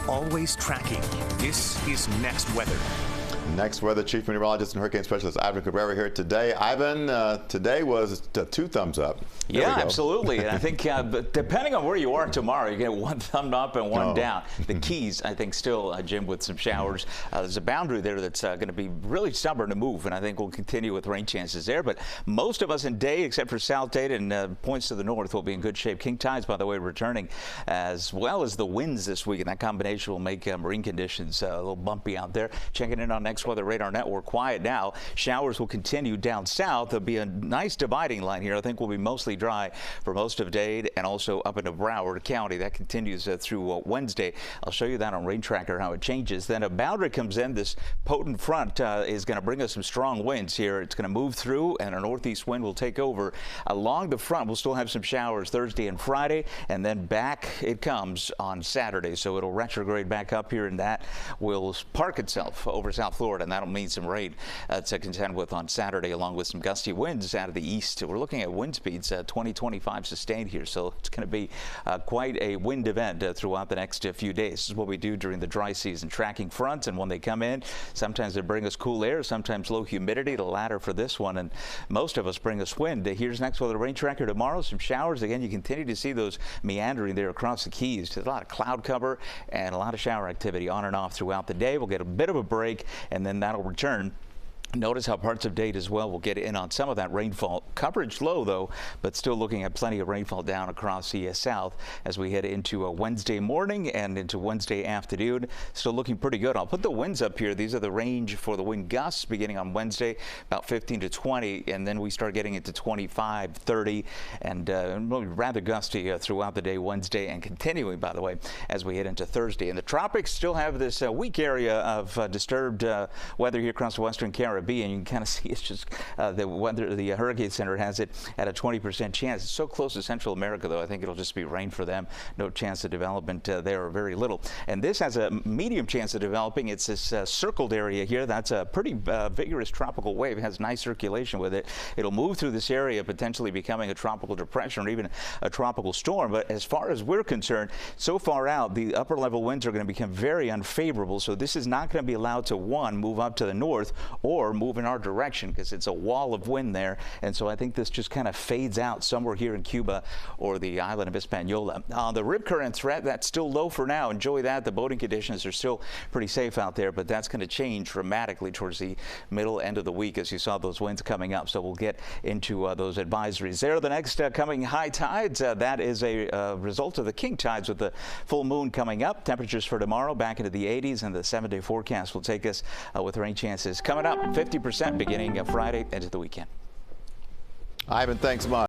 always tracking. This is Next Weather. Next Weather Chief Meteorologist and Hurricane Specialist Ivan Cabrera here today. Ivan, today was 2 thumbs up. There yeah, absolutely. And I think depending on where you are tomorrow, you get 1 thumb up and 1 down. The Keys, I think, still, Jim, with some showers. There's a boundary there that's going to be really stubborn to move, and I think we'll continue with rain chances there. But most of us in Day, except for South Dade and points to the north, will be in good shape. King tides, by the way, returning, as well as the winds this week, and that combination will make marine conditions a little bumpy out there. Checking in on Next Weather Radar Network. Quiet now. Showers will continue down south. There'll be a nice dividing line here. I think we'll be mostly dry for most of Dade and also up into Broward County. That continues through Wednesday. I'll show you that on Rain Tracker, how it changes. Then a boundary comes in. This potent front is going to bring us some strong winds here. It's going to move through, and a northeast wind will take over. Along the front, we'll still have some showers Thursday and Friday, and then back it comes on Saturday. So it'll retrograde back up here, and that will park itself over South Florida, and that'll mean some rain to contend with on Saturday, along with some gusty winds out of the east. We're looking at wind speeds 20-25 sustained here, so it's going to be quite a wind event throughout the next few days. This is what we do during the dry season, tracking fronts, and when they come in, sometimes they bring us cool air, sometimes low humidity, the latter for this one, and most of us bring us wind. Here's Next Weather Rain Tracker tomorrow. Some showers. Again, you continue to see those meandering there across the Keys. There's a lot of cloud cover and a lot of shower activity on and off throughout the day. We'll get a bit of a break, and then that'll return. Notice how parts of Dade as well will get in on some of that rainfall. Coverage low, though, but still looking at plenty of rainfall down across the south as we head into Wednesday morning and into Wednesday afternoon. Still looking pretty good. I'll put the winds up here. These are the range for the wind gusts beginning on Wednesday, about 15 to 20, and then we start getting into 25, 30, and rather gusty throughout the day Wednesday, and continuing, by the way, as we head into Thursday. And the tropics still have this weak area of disturbed weather here across the western Caribbean. And you can kind of see it's just the weather. The Hurricane Center has it at a 20% chance. It's so close to Central America, though. I think it'll just be rain for them. No chance of development there, or very little. And this has a medium chance of developing. It's this circled area here. That's a pretty vigorous tropical wave. It has nice circulation with it. It'll move through this area, potentially becoming a tropical depression or even a tropical storm. But as far as we're concerned, so far out, the upper level winds are going to become very unfavorable. So this is not going to be allowed to, one, move up to the north or move in our direction, because it's a wall of wind there. And so I think this just kind of fades out somewhere here in Cuba or the island of Hispaniola. The rip current threat, that's still low for now. Enjoy that. The boating conditions are still pretty safe out there, but that's going to change dramatically towards the middle end of the week as you saw those winds coming up. So we'll get into those advisories there. The next coming high tides, that is a result of the king tides with the full moon coming up. Temperatures for tomorrow back into the 80s, and the 7-day forecast will take us with rain chances coming up 50% beginning of Friday into the weekend. Ivan, thanks much.